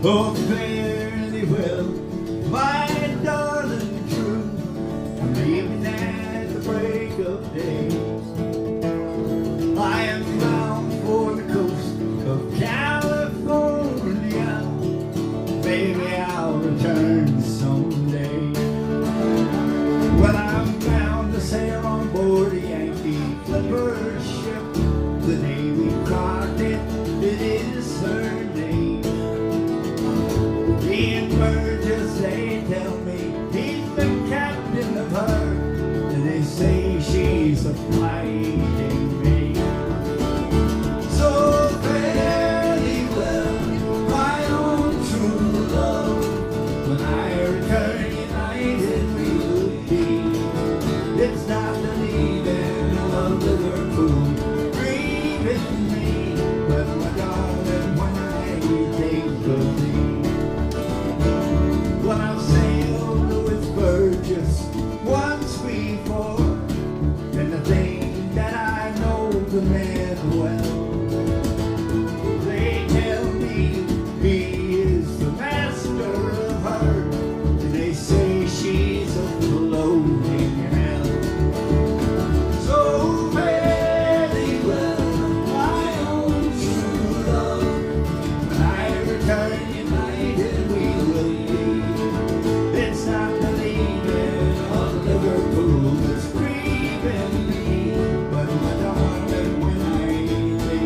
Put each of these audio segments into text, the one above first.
Oh, fare thee well, my darling true. I'm leaving at the break of day. I am bound for the coast of California. Maybe I'll return someday. Well, I'm bound to sail on board a Yankee flipper ship. The Navy clocked it is her name. In Burgess, they tell me he's the captain of her, and they say she's a fighting maid. So fare thee well, my own true love. When I return united we will be. It's not the leaving of Liverpool grieving me, but my darling, when I think of thee. Well, I've sailed with Burgess once before, and the thing that I know the man well. They tell me he is the master of her, and they say she's a floating hell. So fare thee well, my own true love. When I return united we will be. It's not the leaving of Liverpool that's grieving me, but my darling, when I think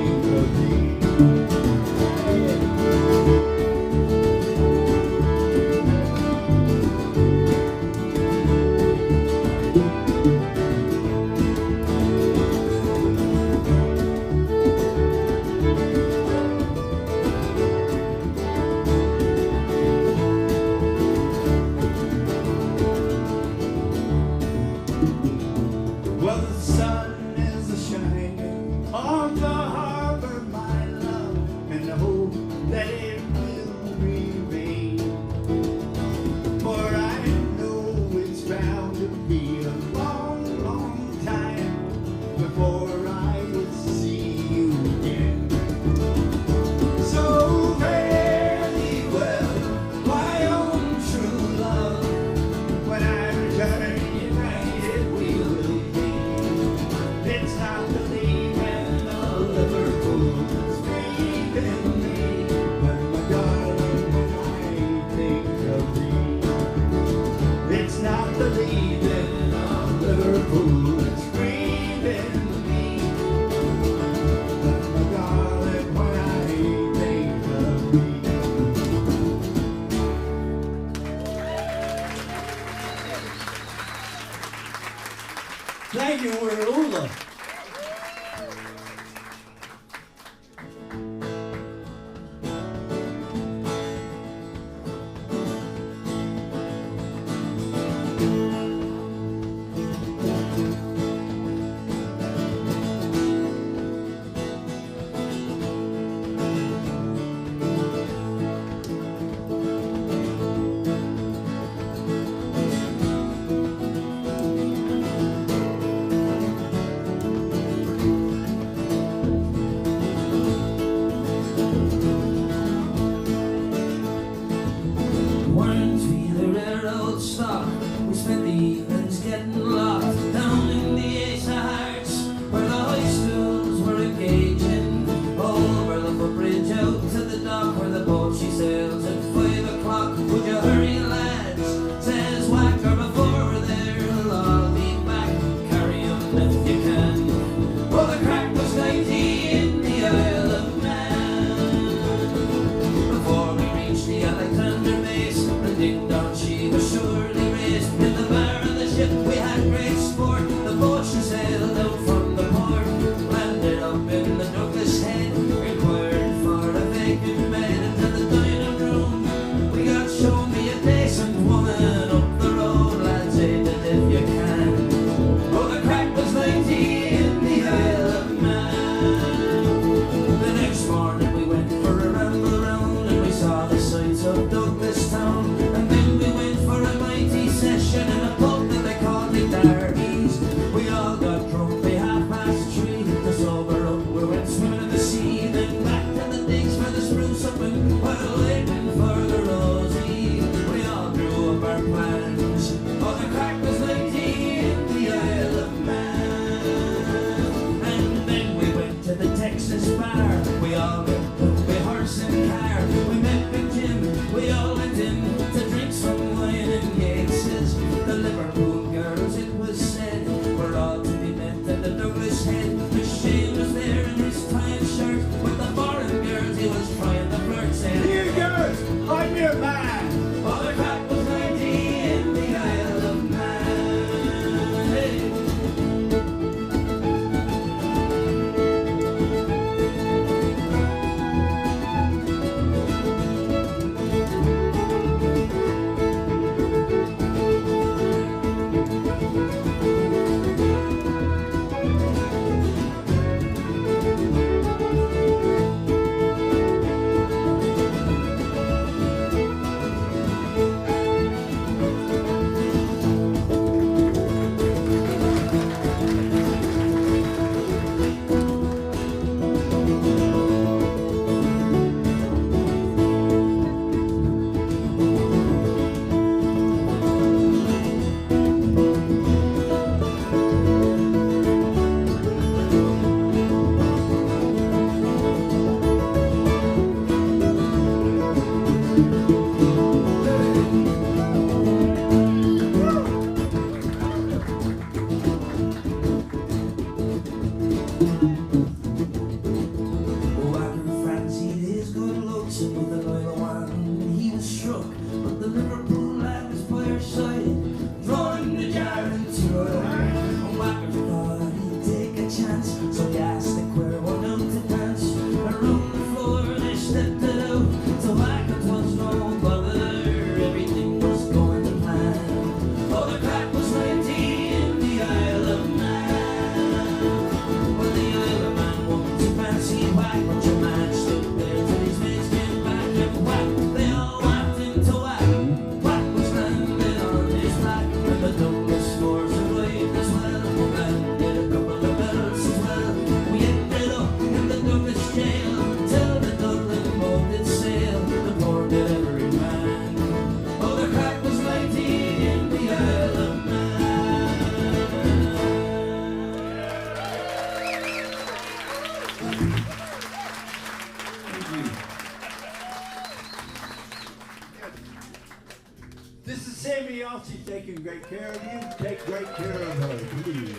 This is Sammy Altsy taking great care of you. Take great care of her, please.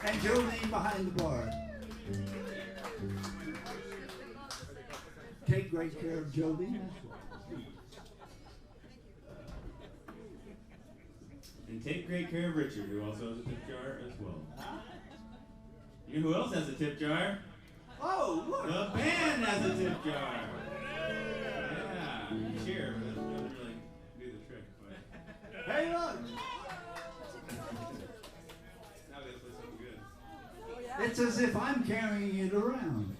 And Jolene behind the bar. Take great care of Jolene as well, please. And take great care of Richard, who also has a tip jar as well. You know who else has a tip jar? Oh, look! The band has a tip jar! Yeah, you cheer, but it doesn't really do the trick. But Hey, look! now we gotta play something good. It's as if I'm carrying it around.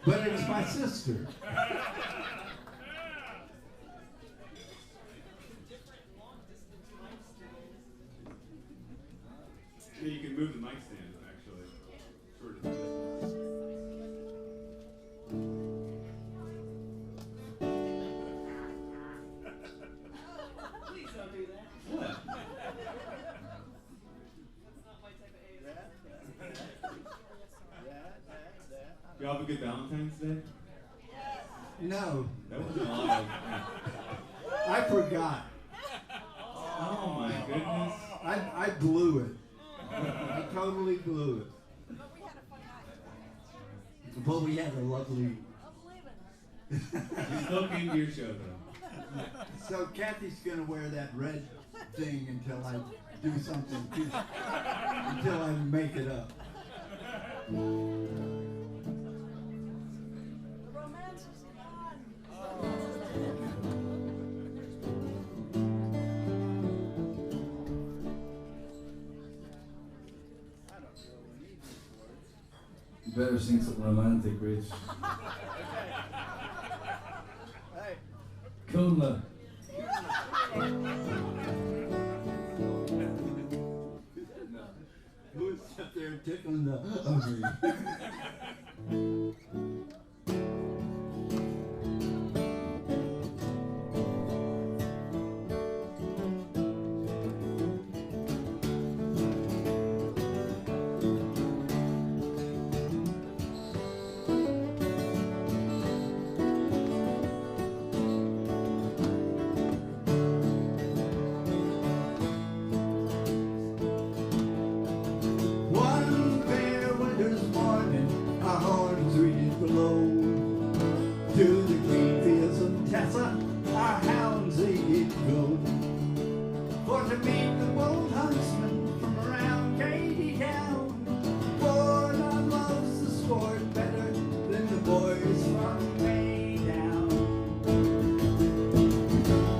But it's my sister. Yeah, you can move the mic stand, actually. Sort of. Please don't do that. What? That's not my type of ASMR. Y'all have a good Valentine's Day? No, That wasn't live. I forgot. Oh my goodness. I blew it. I totally blew it. But we had a lovely. You still came to your show, though. So Kathy's gonna wear that red thing until I do something, until I make it up. The romance is gone. You better sing something romantic, Rich. Hey. Kunla. Who's up there tickling the ugly? One fair winter's morning, our horns reached below. To the green fields of Tessa, our hounds they did go. For to meet the bold huntsman from around Katy Town. For none loves the sport better than the boys from way down.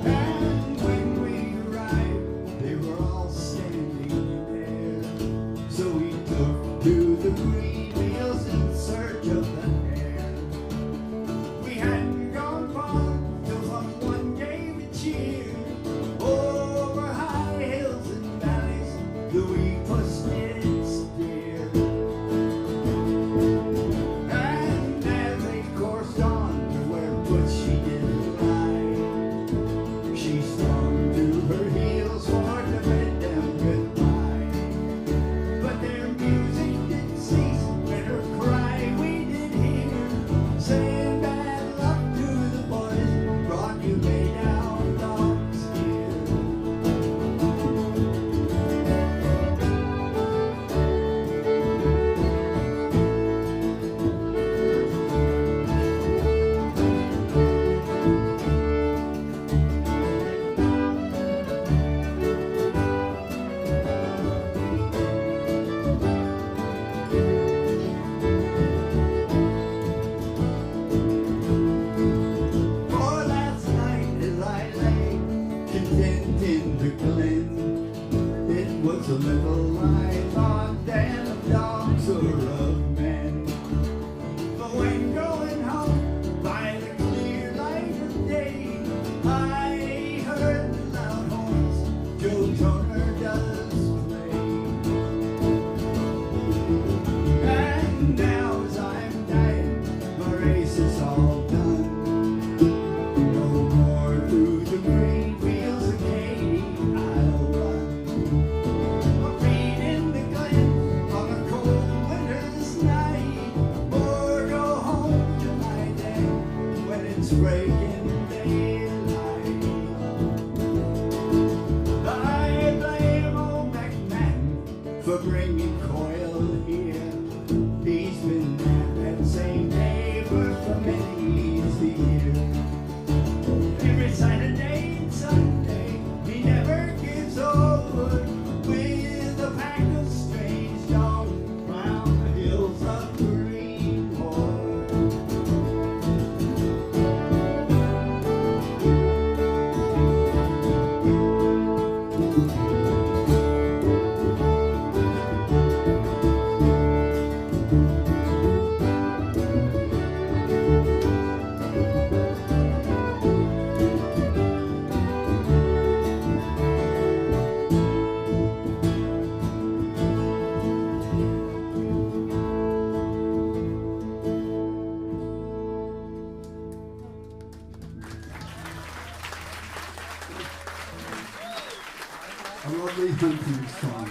And when we arrived, they were all standing there. So we took to the green fields in search of the hare. hunting song.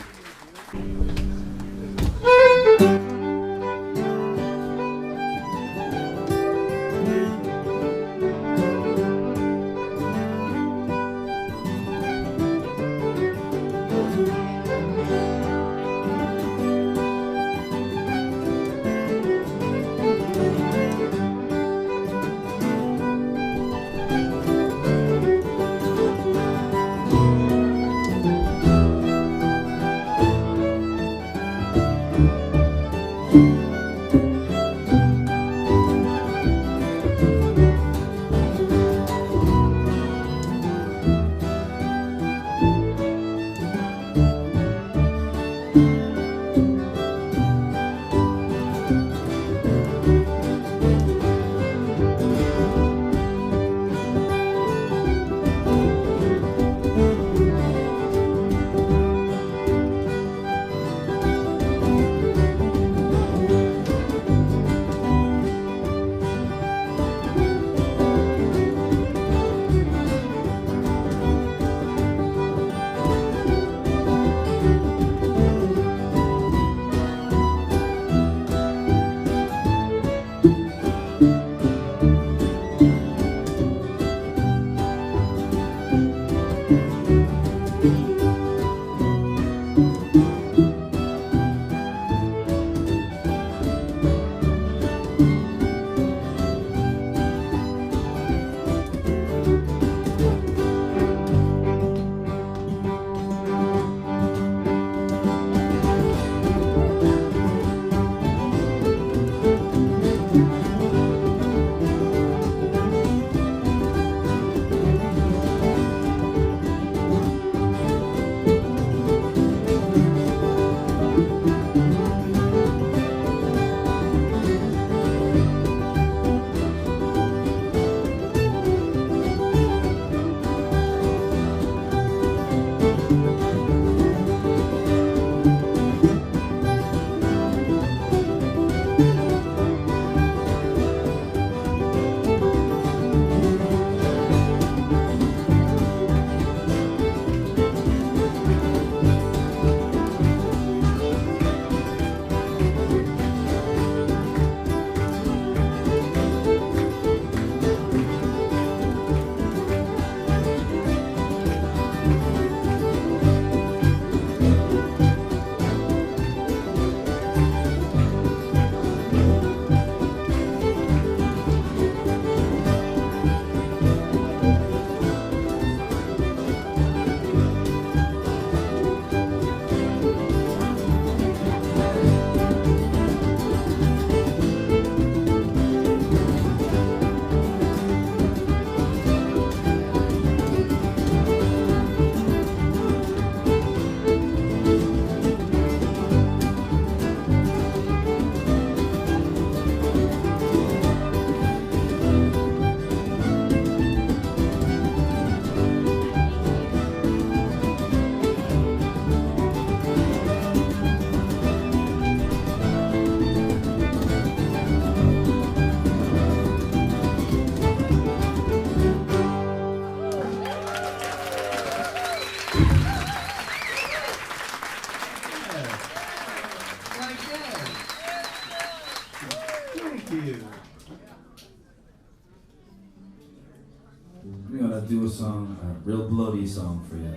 We're gonna do a song, a real bloody song for you.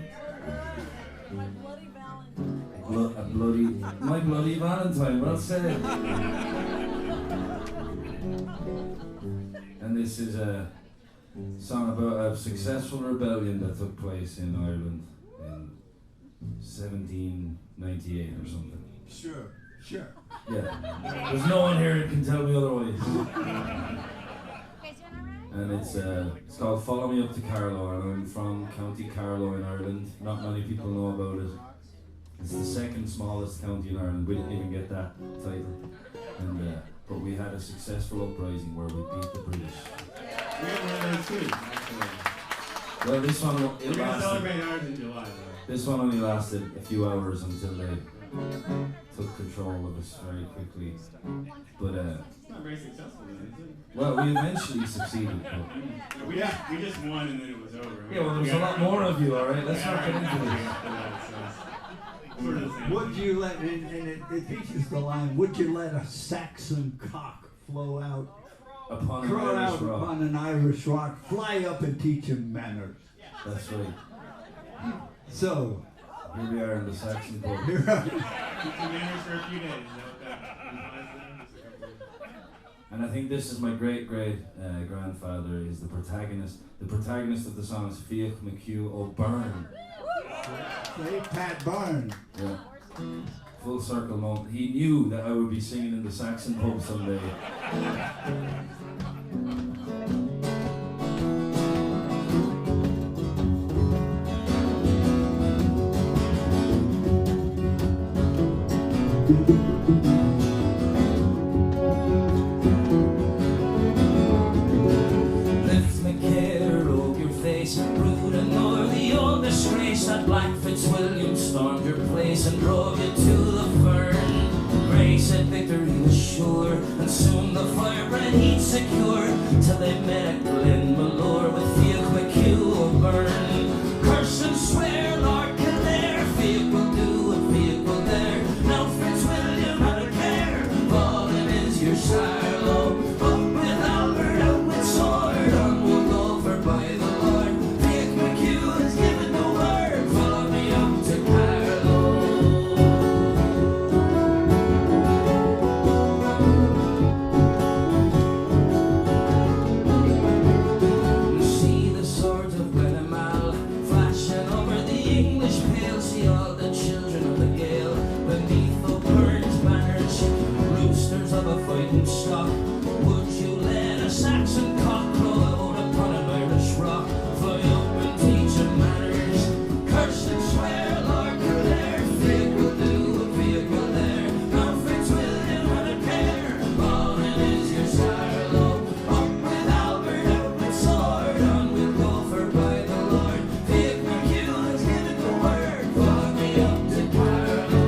My bloody Valentine. My bloody Valentine, well said. And this is a song about a successful rebellion that took place in Ireland in 1798 or something. Sure. Yeah. There's no one here who can tell me otherwise. And it's called Follow Me Up to Carlow, and I'm from County Carlow in Ireland. Not many people know about it. It's the second smallest county in Ireland. We didn't even get that title. And but we had a successful uprising where we beat the British. We have one of those too, actually. Well, this one We're going to lasted. celebrate ours in July, though. This one only lasted a few hours until they took control of us very quickly. But It's not very very successful then, is it? Well, we eventually succeeded. But We just won and then it was over. yeah, well, there's a lot more of you, alright? Let's not get into this. Sort of the same. Would you let, and it features the line, would you let a Saxon cock flow out, Upon an crow Irish out rock. upon an Irish rock, fly up and teach him manners? That's right. So, Here we are in the Saxon pub. here Keep the manners for a few days. Is that what that implies then? Just a couple of- And I think this is my great grandfather is the protagonist. The protagonist of the song is Fiach McHugh O'Byrne. say Pat Byrne. Yeah. Full circle moment. He knew that I would be singing in the Saxon pub someday. Lift me care, rogue your face, rude and nor the old disgrace that Black Fitzwilliam stormed your place and drove you to the fern. Grace said victory was sure, and soon the firebrand he'd secure, till they met at Glenmalure with Fiach McHugh O'Byrne. Curse and swear, Lord Kildare, Fiach will do and Fiach will dare. Now Fitzwilliam had a care, fallen is your sire low. Up with Albert, out with sword, on we'll go for by the Lord. Fiach McHugh has given the word, follow me up to Carlow. See the swords of Glenamal flashing over the English pale. See all the children of the gale beneath O'Byrne's banners, roosters of a fighting stock. Would you let a Saxon cock crow out upon an Irish rock? Fly up and teach him manners. Curse and swear, Lord Kildare, Fiach will do and Fiach will dare. Now Fitzwilliam had a care, fallen is your sire low. Up with Albert, out with sword, on we'll go for by the Lord. Fiach McHugh has given the word, follow me up to Carlow.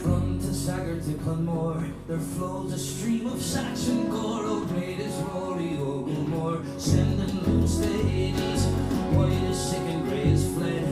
From Tasagar to Clonmore, there flows a stream of Saxon gore. Oh, great is Rory Oglemore, sending loons to Hades. White is sick and grey is fled.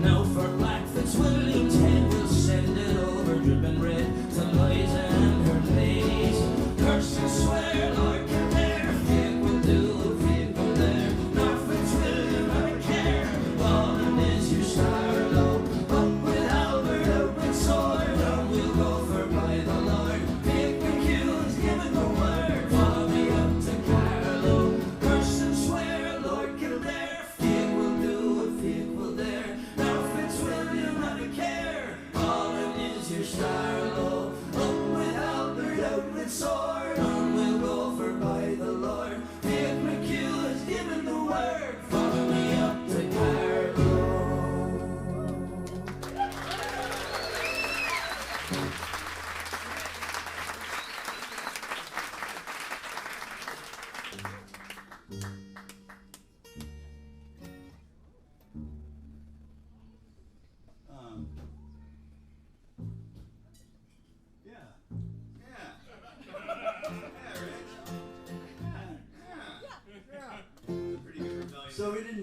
Now for Black Fitzwilliam's head, we'll send it over dripping red to Liza and her ladies. Curse and swear, Lord Kildare, Fiach will do and Fiach will dare. Now Fitzwilliam had a care, fallen is your star low. Up with Albert, out with sword, on we'll go for by the Lord. Fiach McHugh has given the word, follow me up to Carlow. Curse and swear, Lord Kildare, Fiach will do and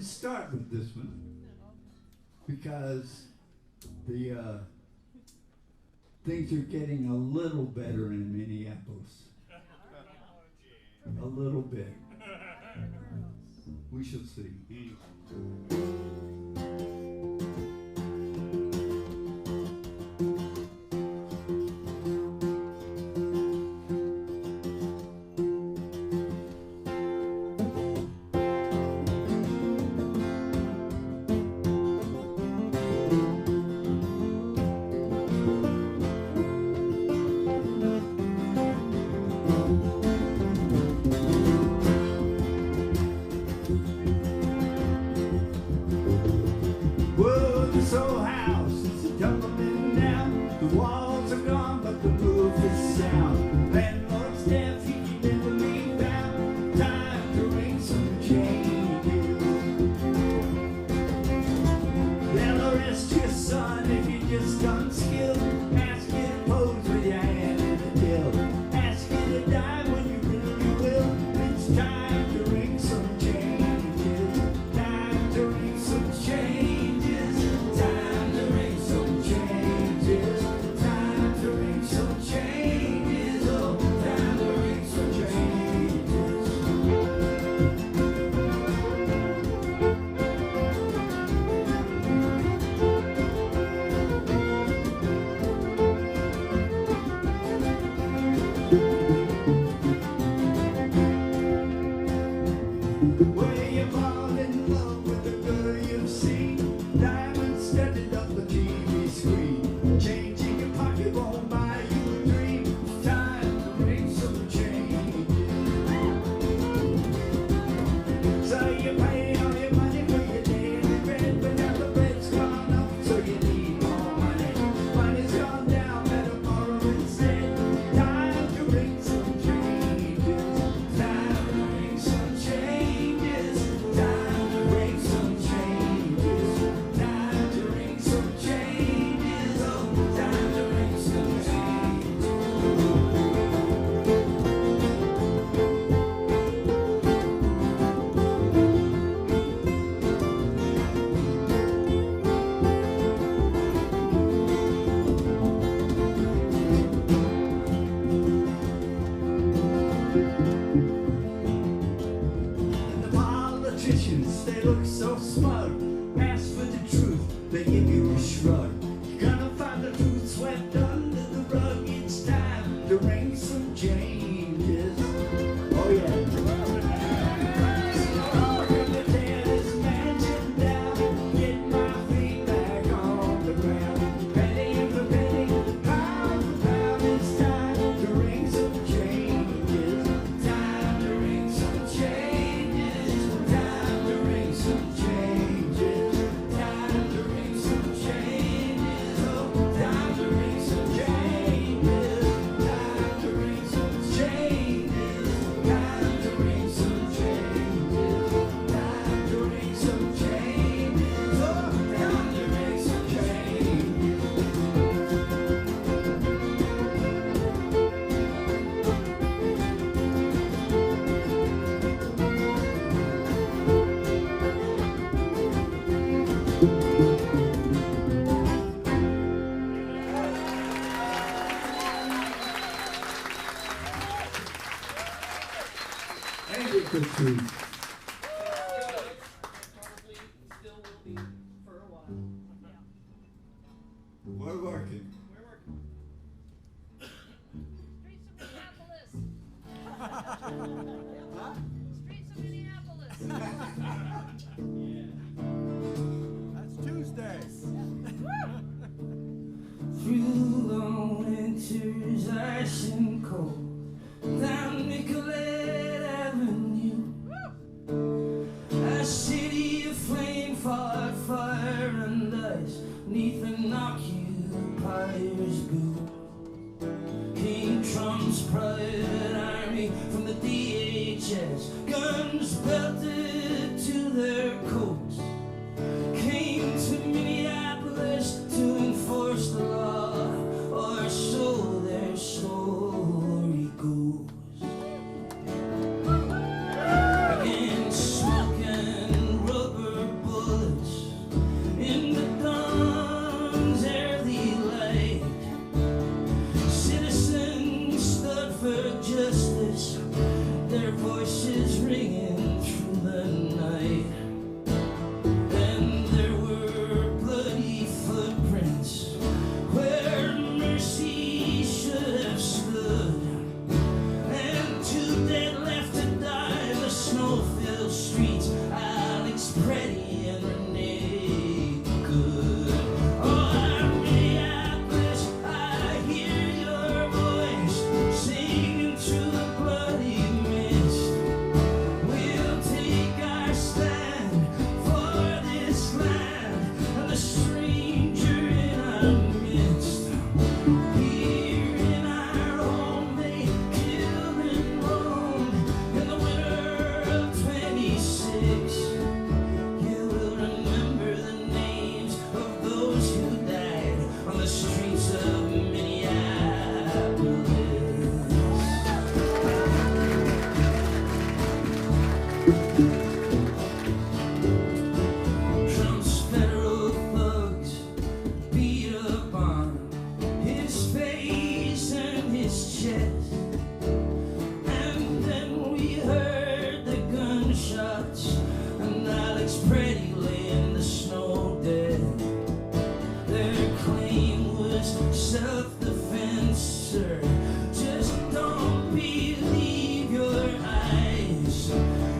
didn't start with this one because the things are getting a little better in Minneapolis. A little bit. We shall see. Whoa, this old house is tumbling down. The walls are gone, but the roof is sound. Landlord's deaf, he can never be found. Time to ring some changes. They'll arrest your son if you're just unskilled. Ask you to pose with your hand in the till. Ask you to die when you really will. It's time to ring some changes. Time to ring some changes. Where you fall in love with the girl you've seen, diamonds studded up the TV screen. Changing your pocket won't buy you a dream. It's time to bring some change. So you pay all your money for your daily bread, but now the bread's gone up, so you need more money. Money's gone down, better borrow instead. Time to bring some changes. Time to bring some changes. Time to bring some changes. Time to bring some changes. Oh, time to bring some changes. And the politicians, they look so smug. Ask for the truth, they give you a shrug. You're gonna find the truth swept under the rug. It's time to bring some changes. Oh yeah. I'm gonna tear this mansion down, get my feet back on the ground. Penny for penny, pound for pound, it's time to bring some changes. Time to bring some changes. Time to bring some changes. Time to bring some changes. Oh, time to bring some changes. Time to bring some changes. Time to bring some changes. Time to bring some changes. Oh, time to bring some changes. Ain't it the truth? Probably still will be for a while. We're working. We're working. Streets of Minneapolis. Streets of Minneapolis. That's Tuesdays. Through the winter's ice and cold, down Nicollet Avenue, a city of flame, fought fire and ice, neath an occupier's boot. King Trump's private army from the DHS, guns belted to their coats, came to Minneapolis to enforce the law, or so their story goes. Against smoke and rubber is self-defense, sir. Just don't believe your eyes.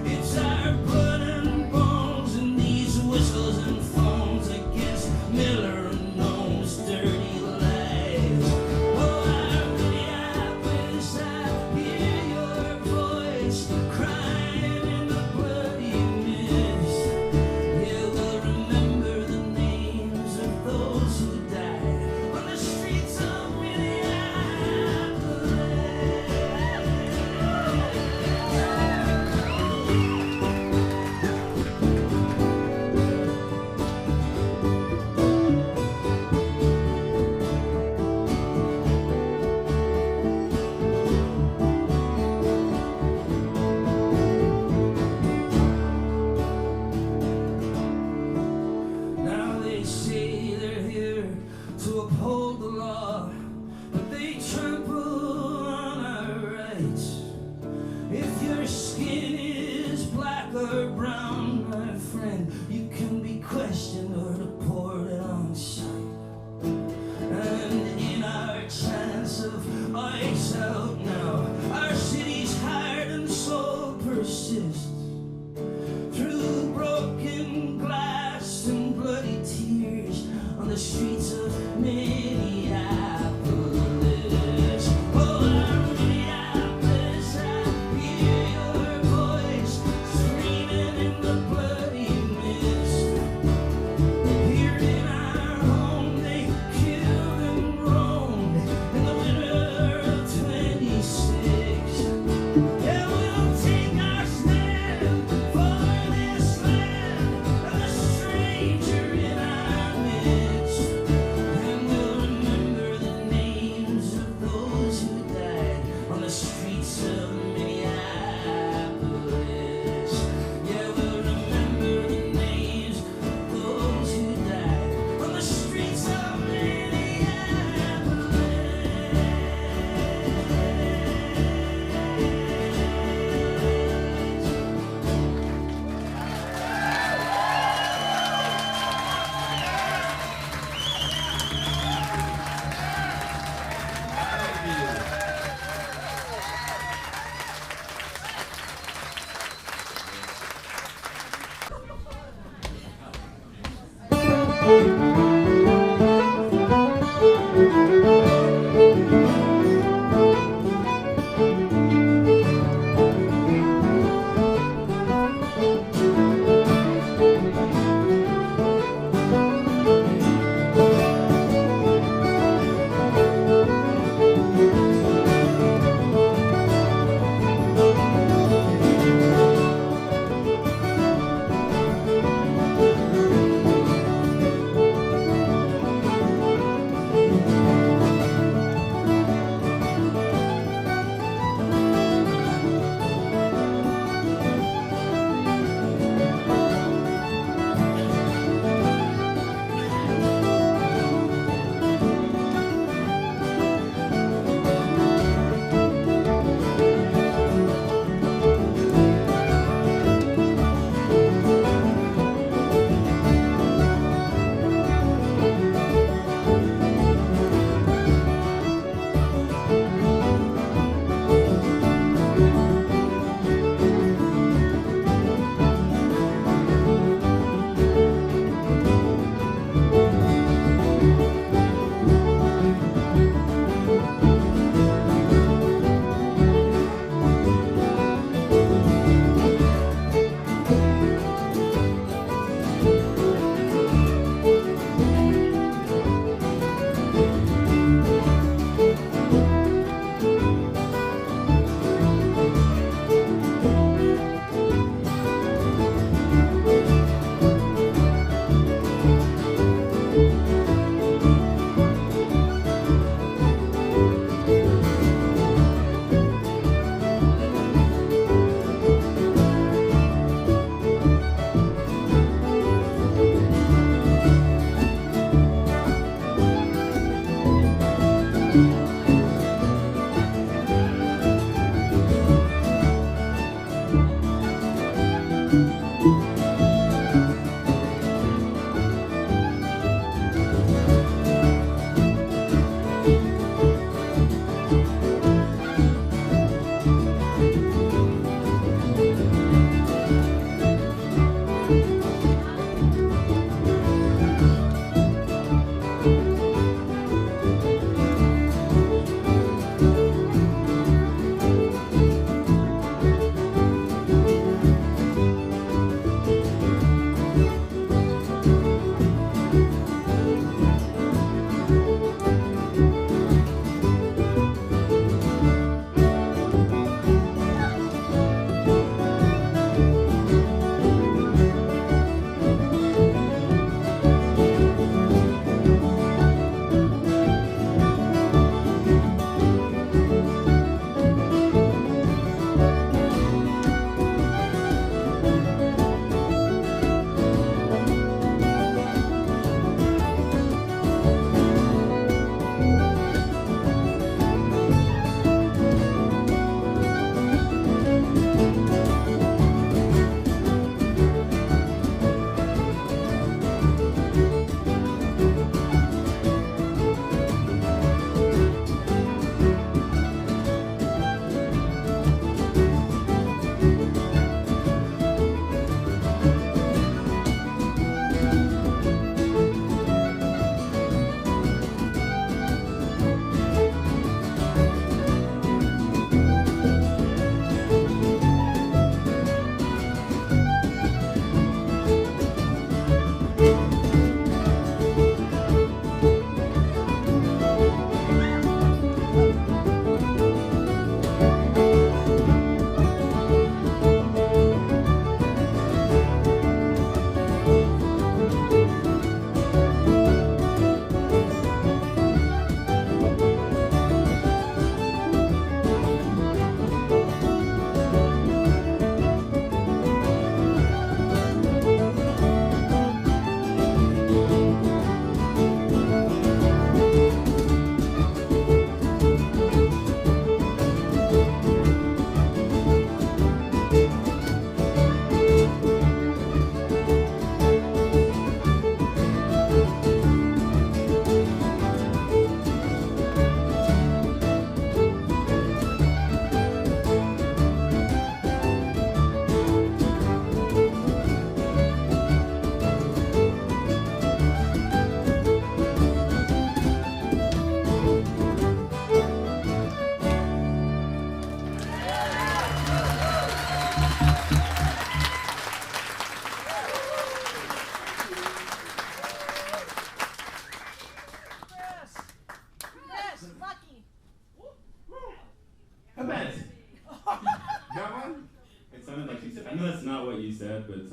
It's our blood and bones and these whistles and phones against Miller and Nome's dirty lies. Oh, I really wish I hear your voice crying in the bloody mist. Yeah, we'll remember the names of those who died on the streets of Minneapolis. Now they say they're here to uphold the law, but they trample on our rights. If your skin is black or brown, my friend, you can be questioned or deported on sight. And in our chance of ice out now, our city's heart and soul persist. Through broken glass and bloody tears on the streets of Minneapolis.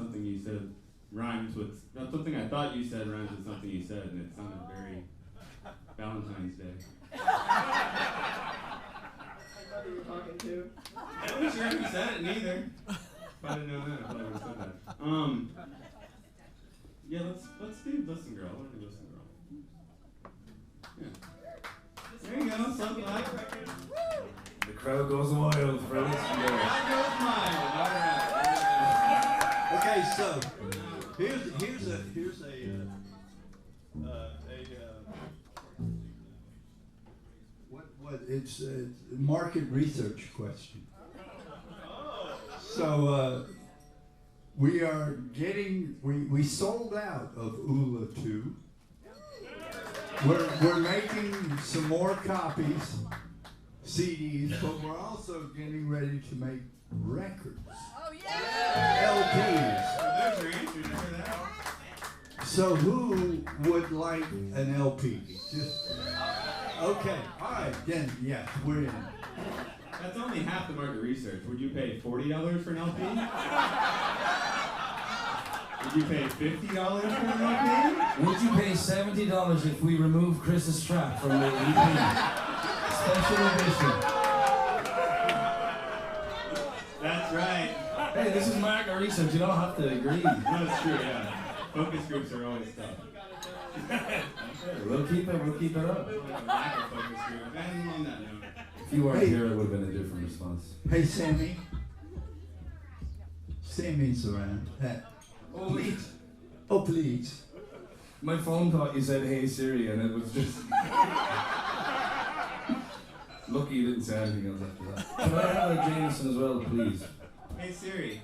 something you said rhymes with, not something I thought you said rhymes with something you said, and it sounded very Valentine's Day. I know who you're talking to. I wasn't sure who said it neither. If I didn't know that, I probably would have said that. Yeah, let's do Listen Girl. I want to do Listen Girl. Yeah. There you go, so glad. The crowd goes wild for Listen Girl. I goes mine. All right. Okay, so here's a what it's a market research question. So we are getting we sold out of ULA 2. We're making some more copies, CDs, but we're also getting ready to make records. Oh yeah! LPs. There's your answer. Did you hear that? So who would like an LP? Just okay. All right. Then yes, we're in. That's only half the market research. Would you pay $40 for an LP? Would you pay $50 for an LP? Would you pay $70 if we remove Chris's track from the EP? Special edition. That's right. Hey, this is market research. You don't have to agree. No, it's true, yeah. Focus groups are always tough. We'll keep it up. Lack of focus group. And on that note. If you weren't Hey. here, it would have been a different response. Hey, Sammy. Sammy's around. Oh, Please. Oh, please. my phone thought you said, "Hey Siri," and it was just. Lucky you didn't say anything else after that. Can I have a Jameson as well, please? Hey Siri,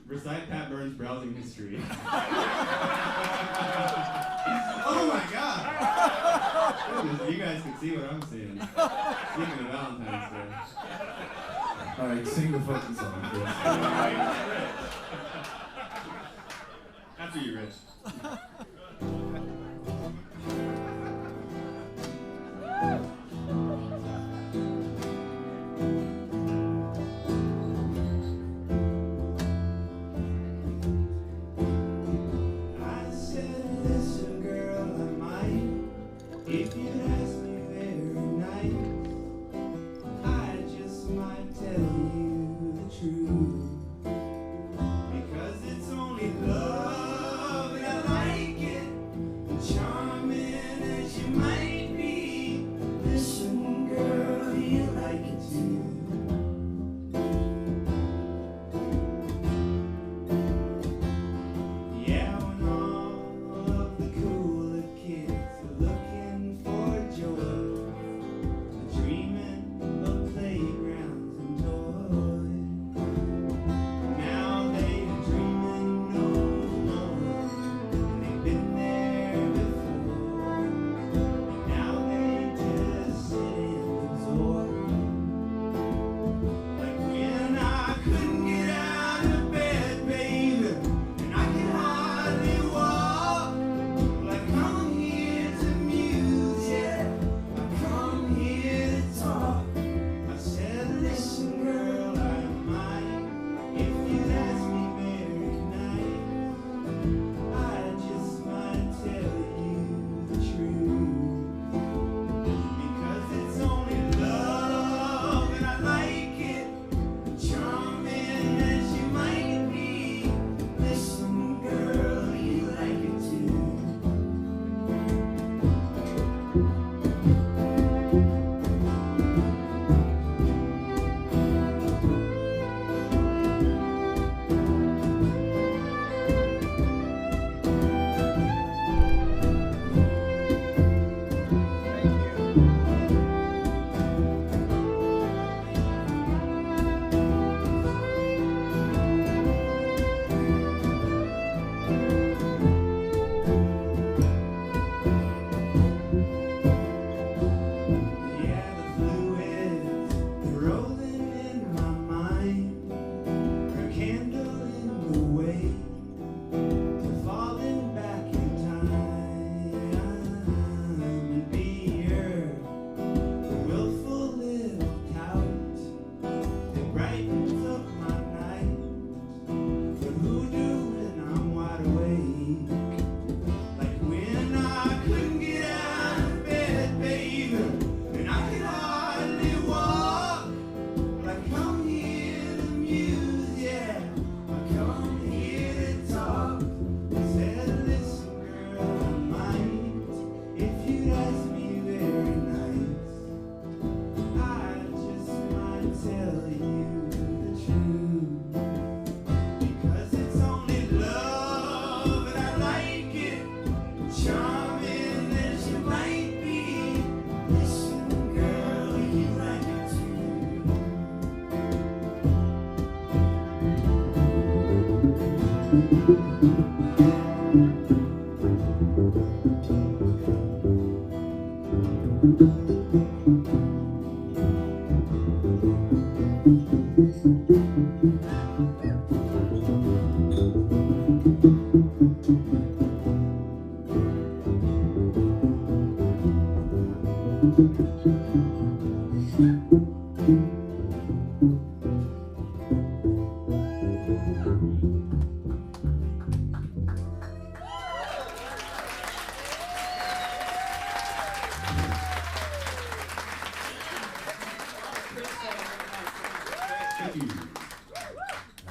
recite Pat Burns' browsing history. Oh my god! You guys can see what I'm seeing. Speaking of Valentine's Day. Alright, sing the fucking song, Chris. After you, Rich. I said, listen, girl, I might, if you'd ask me very nice, I just might tell you the truth. Because it's only love and I like it, and charming as you might be. Listen, girl, do you like it too? Yeah, when all of the cooler kids are looking for Thank you.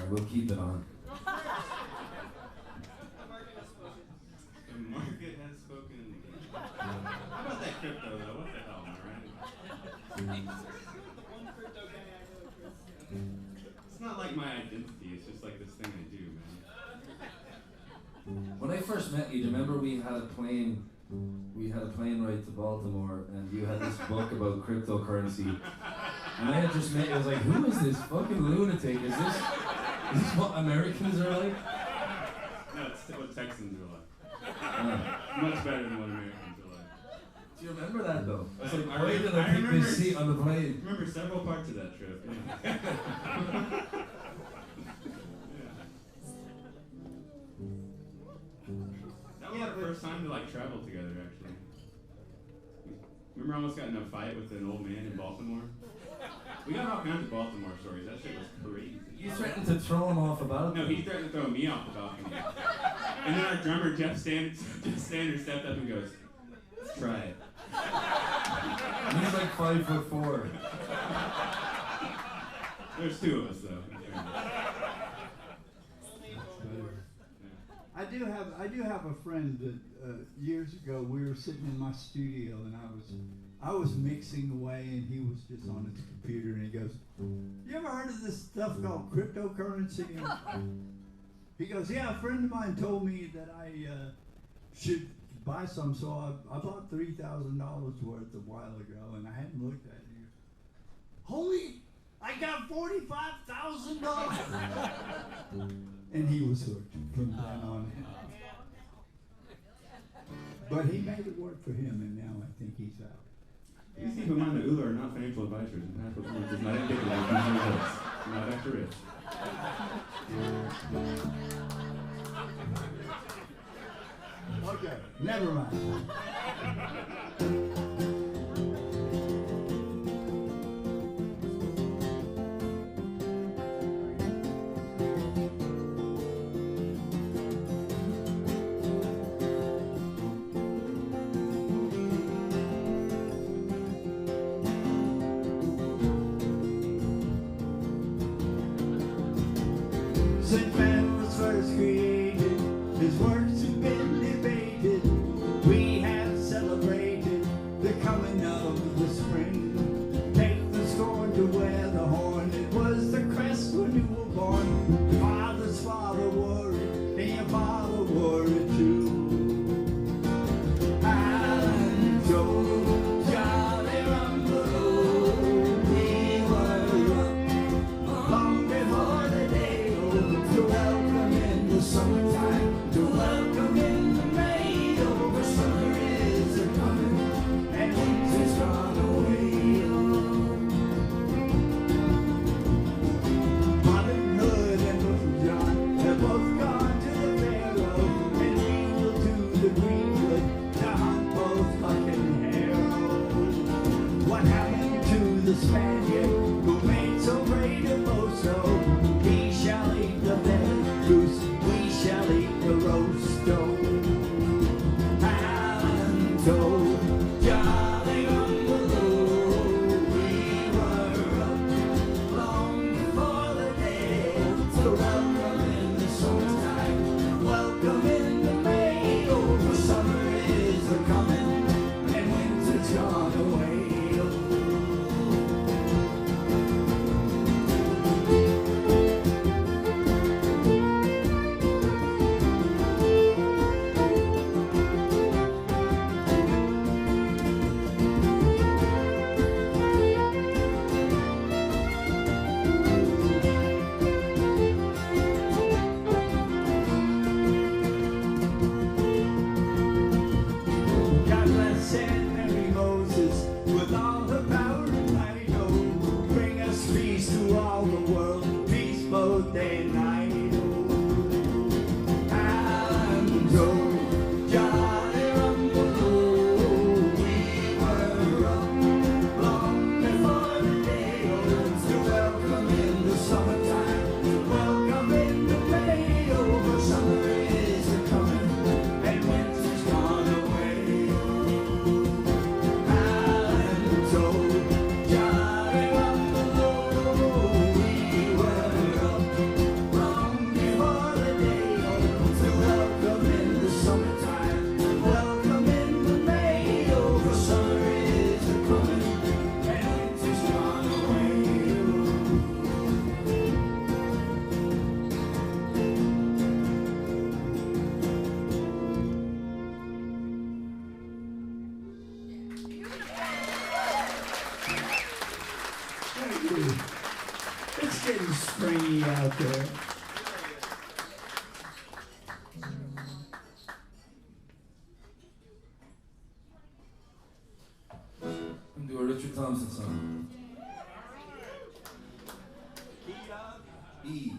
We'll keep it on. The market has spoken. How about that crypto though? What the hell, am I right? It's not like my identity, it's just like this thing I do, man. When I first met you, do you remember we had a plane ride to Baltimore and you had this book about cryptocurrency? And I had just met you, I was like, who is this fucking lunatic? Is this what Americans are like? No, it's what Texans are like. Much better than what Americans are like. Do you remember that though? I was like, I why did I pick remember this seat on the I plane? remember several parts of that trip. Yeah. That was our first time to like travel together, actually. Remember I almost got in a fight with an old man in Baltimore? We got all kinds of Baltimore stories. That shit was crazy. You threatened to throw him off a balcony. No, he threatened to throw me off the balcony. And then our drummer, Jeff Sanders, stepped up and goes, "Let's try it." He's like 5'4". There's two of us, though. I do have a friend that years ago we were sitting in my studio and I was mixing away and he was just on his computer and he goes, "You ever heard of this stuff called cryptocurrency?" He goes, "Yeah, a friend of mine told me that I should buy some, so I bought $3,000 worth a while ago and I hadn't looked at it." He goes, "Holy, I got $45,000." And he was hooked from then on. But he made it work for him, and now I think he's out. Please keep in mind that ULA are not financial advisors, and past performance is not indicative of future results. Not accurate. Okay, never mind. Since man was first created, his works have been debated. We have celebrated the coming of the spring. Take the scorn to wear the horn. It was the crest when you were born. Your father's father wore it, and your father wore it too. And so jolly rumble, we were up long before the day. To welcome in the summertime, to welcome in the May, over summer is a coming, and winter's gone away. Robin Hood and Little John have both gone to the Pharaoh, and we will to the Greenwood to hunt both Buck and Harold. What happened to the Spaniard who made so great a boast? He shall eat the feathered goose, we shall eat the roast. And so jolly rumble, we were up long before the day. So welcome in the summertime, welcome in the May. Oh, summer is a coming, and winter's gone away. It's getting springy out there. And do a Richard Thompson song. E.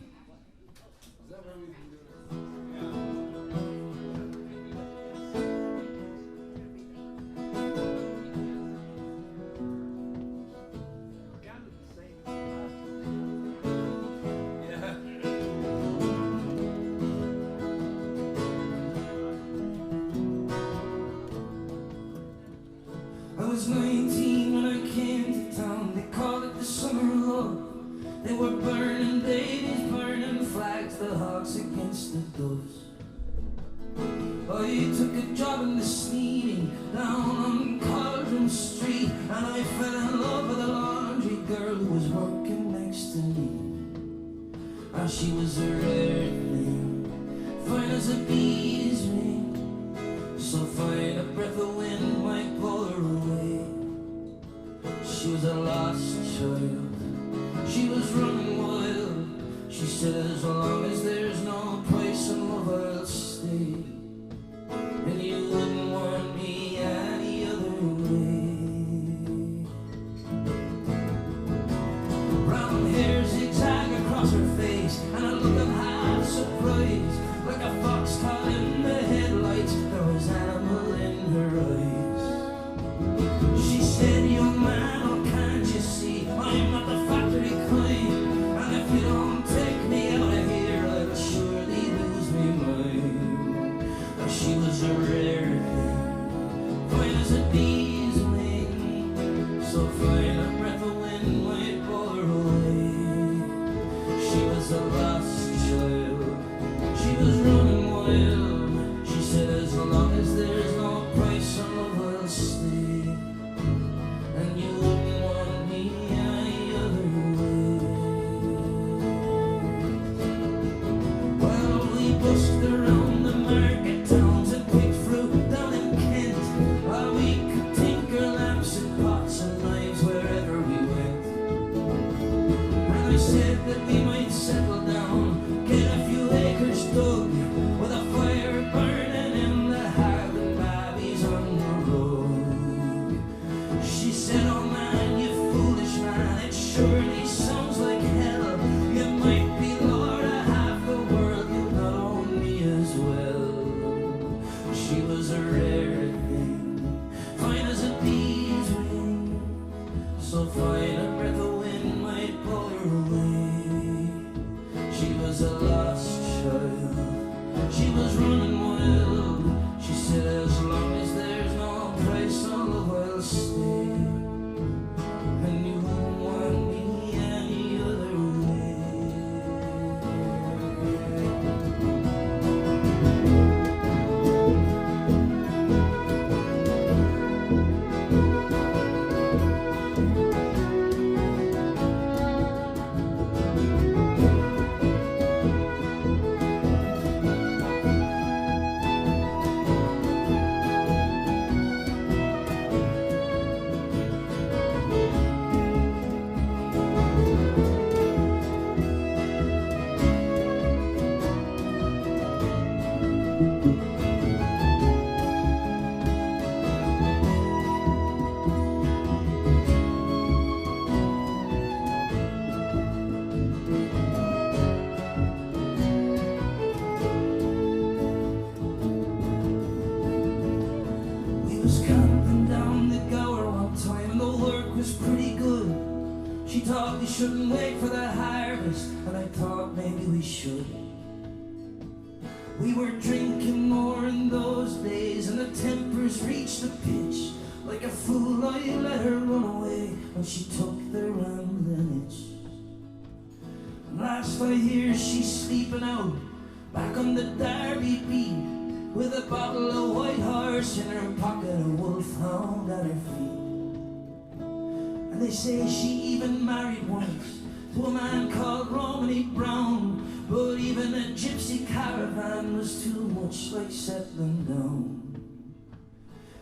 I was 19 when I came to town. They called it the summer of love. They were burning babies, burning flags, the hawks against the doves. I took a job in the Sneeding down on Cauldron Street, and I fell in love with a laundry girl who was working next to me. And she was a rare thing, fine as a bee's wing, so fine a breath of wind might blow her away. She was a lost child, she was running wild. She said, as long as there's no price in love, I'll stay. And you wouldn't want me any other way. Brown hair zigzag across her face, and a look of half surprise, like a fox caught in the headlights. There was animal in her eyes. She said, young man, oh, can't you see, I'm not the factory kind, and if you don't take me out of here, I'll surely lose me mind. And she was a rare thing, fine as a bee's wing, so fine a breath of wind might blow her away. She was a lost child, she was running wild. She said, as long as there's no price on love, I'll stay. And you wouldn't want me any other way. Well, we busked around the market towns and picked fruit down in Kent. We could tinker lamps and pots and knives wherever we went. And I said that we might settle down, get a few acres dug, with a fire burning in the hearth and babies on the road. She said, oh man, you foolish man, it surely sounds like hell. You might be lord of half the world, you not own me as well. She was a rare thing, fine as a bee's wing, so fine a breath of wind might blow her away. She was a lost child, she was running wild. She said, as long as there's no price on love, I'll stay. And you won't want me any other way. We was camping down the Gower one time, and the work was pretty good. She thought we shouldn't wait for the harvest, and I thought maybe we should. We were drinking more in those days, and the tempers reached the pitch. Like a fool I let her run away, and she took the rambling itch. And last I hear she's sleeping out back on the Derby beat, with a bottle of White Horse in her pocket, a wolfhound at her feet. And they say she even married once to a man called Romany Brown, but even a gypsy caravan was too much like settling down.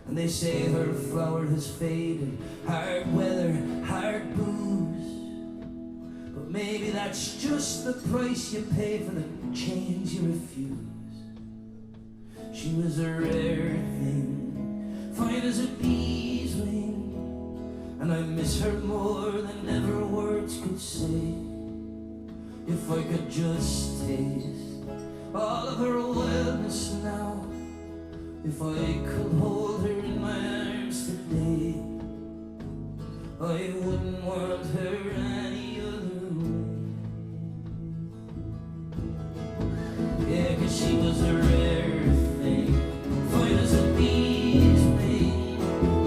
And they say her flower has faded, hard weather, hard booze, maybe that's just the price you pay for the change you refuse. She was a rare thing, fine as a bee's wing, and I miss her more than ever words could say. If I could just taste all of her wellness now, if I could hold her in my arms today, I wouldn't want her any other way. Yeah, 'cause she was a rare thing, fine as a bee's wing,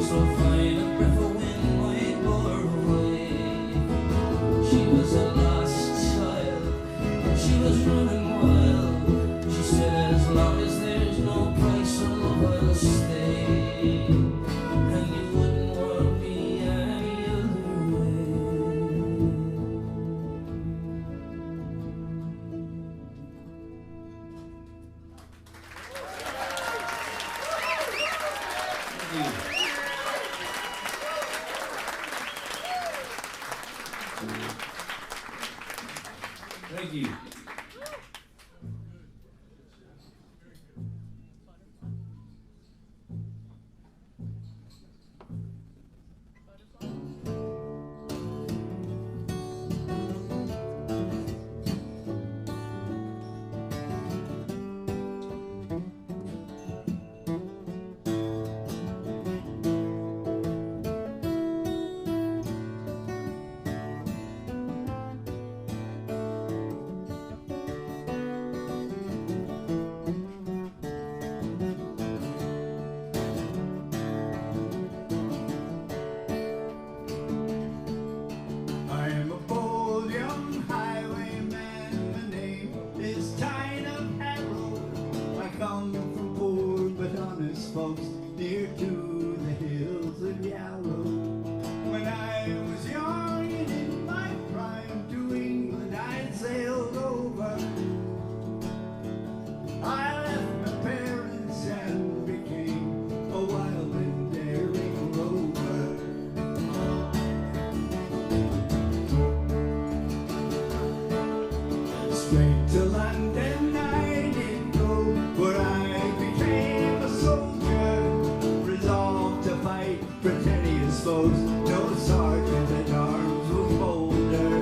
so fine a breath of wind might bore her away. She was a lost child, she was running wild. She said, as long as there's no price on love, I'll stay. And you wouldn't want me any other way. Thank you. I'm a bold young highwayman. My name is Tyne of Harrow. I come from poor but honest folks near to the hills of Yarrow. When I was young and in my prime, to England I sailed over. I left my parents and became a wild and daring rover. Straight to London I did go, where I became a soldier, resolved to fight pretentious foes. No sergeant at arms was bolder,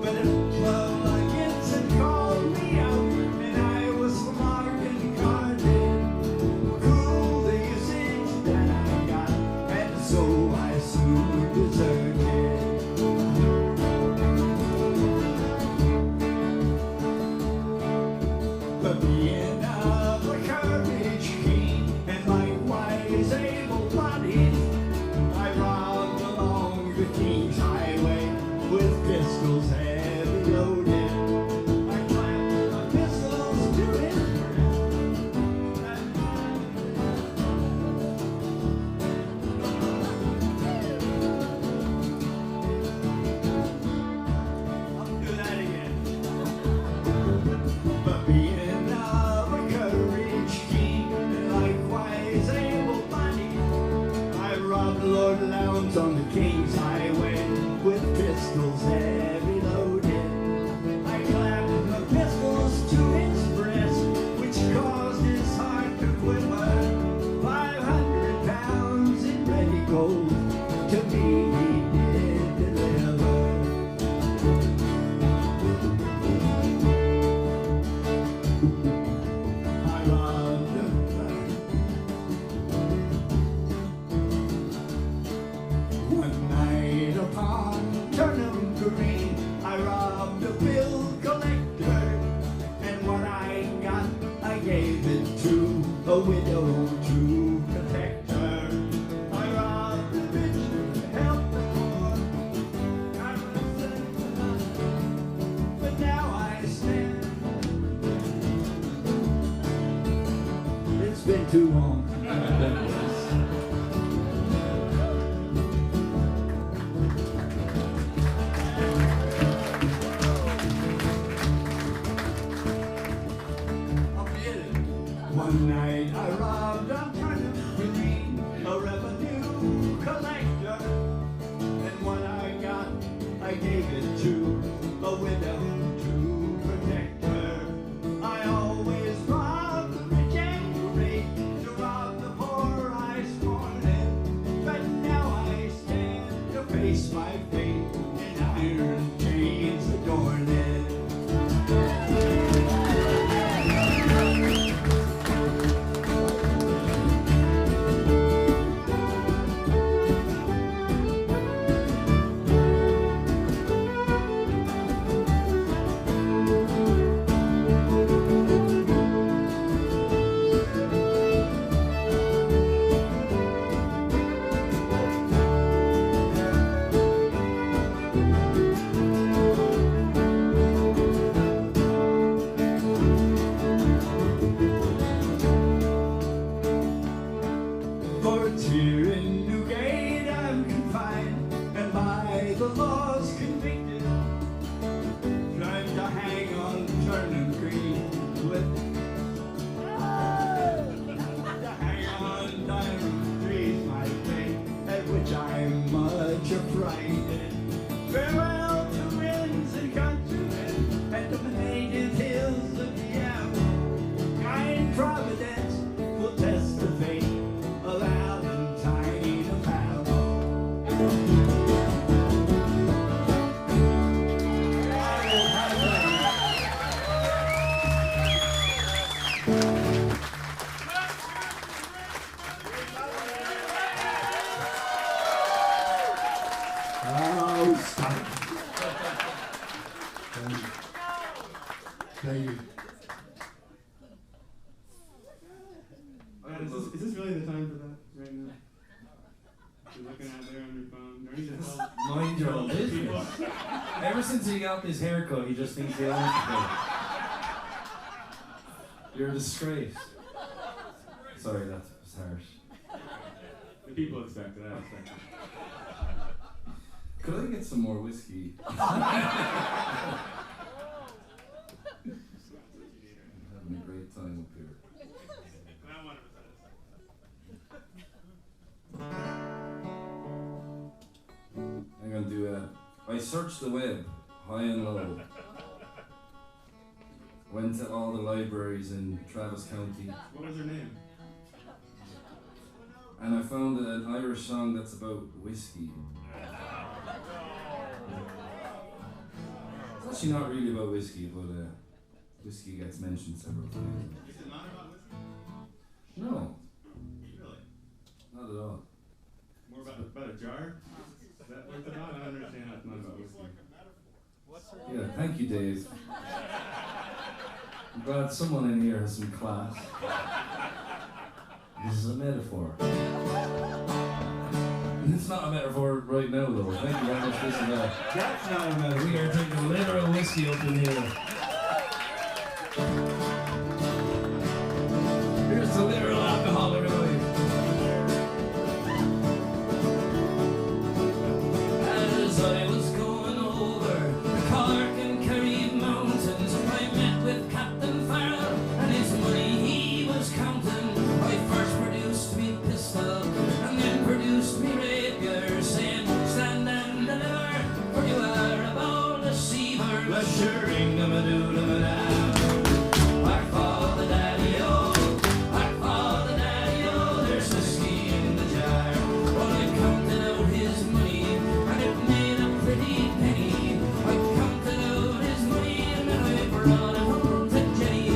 but a club against it called me out, and I was marked and carded. Cruel the usage that I got, and so I soon deserted. But being of a courage keen and likewise able-bodied, I robbed along the King's Highway with pistols heavy loaded. I clamped my pistols to his I'll do that again. But being of a courage keen and likewise able-bodied, I robbed Lord Lowndes on the King's Highway with pistols heavy loaded. I clapped my pistols to his breast, which caused his heart to quiver. 500 pounds in ready gold to me he did deliver. I robbed one night upon Turnham Green. I robbed a bill collector, and what I got, I gave it to a widow to protect her. I robbed the rich to help the poor. I was sent to London, but now I stand. It's been too long. One night I robbed on Turnham Green a revenue collector, and what I got, I gave it to a widow to protect her. I always robbed the rich and great, to rob the poor I scorned it. But now I stand to face my fate, and iron chains adorn it. For here in Newgate I'm confined, and by the laws convicted. Trying to hang on Turnham Green with to hang on Diamond Trees, my fate, at which I'm much affrighted. Farewell to winds and countrymen, and the native hills of the Apple. Kind Providence will test the fate of Valentine of Howell. Oh, stop it. Thank you. Is this really the time for that right now? You're looking out there on your phone. Don't you just Mind your own business. Ever since he got this haircut, he just thinks he owns it. You're a disgrace. Sorry, that was harsh. the people expect it? I expect it. Could I get some more whiskey? I'm having a great time up here. I'm gonna do I searched the web, high and low. Went to all the libraries in Travis County. What was her name? And I found an Irish song that's about whiskey. It's actually not really about whiskey, but whiskey gets mentioned several times. Is it not about whiskey? No, Really? not at all. More about a jar? Is that what it's about? I don't understand how it's not about whiskey. Yeah, thank you, Dave. I'm glad someone in here has some class. This is a metaphor. It's not a metaphor right now, though. Thank you very much for listening. That's not a metaphor. We are drinking literal whiskey up in here. Here's the literal alcohol, everybody. As I was going over the Cork and Kerry mountains, I met with Captain Farrell and his money he was counting. I first produced me pistol and then produced me rapier, saying, stand and deliver, for you are a bold deceiver. Assuring them a do-da-ba-da. Hark for the daddy-o, hark for the daddy-o, there's whiskey in the jar. Well, I counted out his money, and it made a pretty penny. I counted out his money, and then I brought it home to Jenny.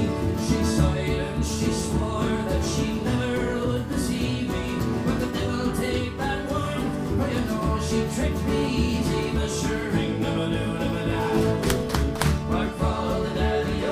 She sighed and she swore that she never would deceive me. But the devil take that one, for you know she tricked me easy. Assuring them a do-da-ba-da. Hark for the daddy-o,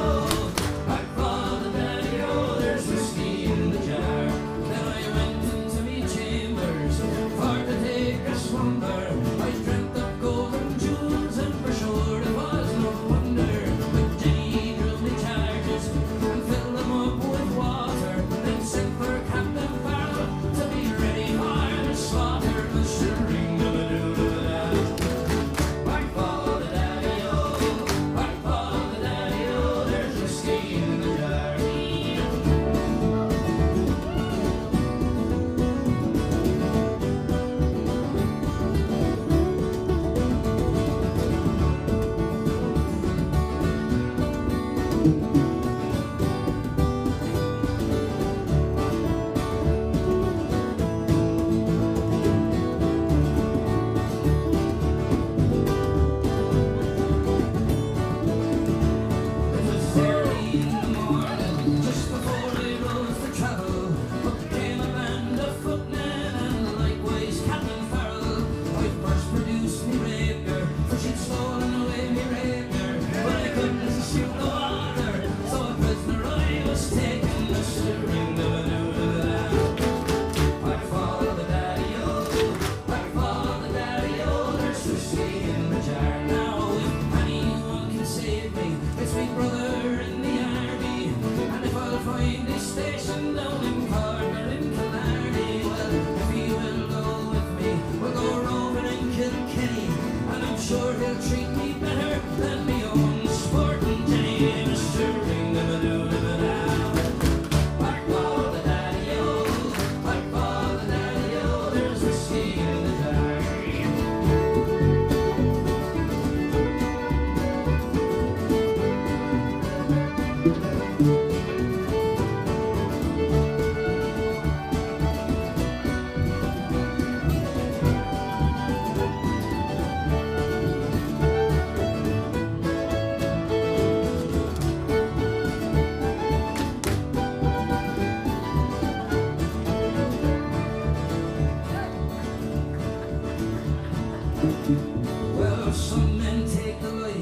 Well, some men take delight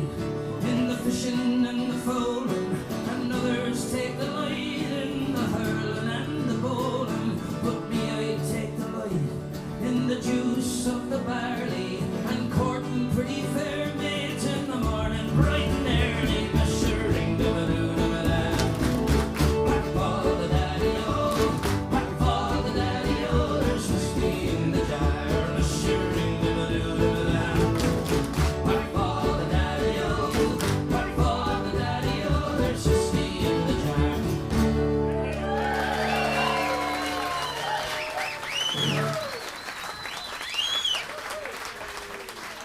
in the fishing and the fowling, and others take delight in the hurling and the bowling. But me, I take delight in the juice of the barley, and courting pretty fair maids in the morning, bright and early. Measuring doo-ba-doo-doo-ba-da. Whack all the daddy-o, whack all the daddy-o, there's whiskey in the jar. Measuring doo-ba-doo-doo-ba-da. Whack all the daddy-o, whack all the daddy-o, there's whiskey in the jar.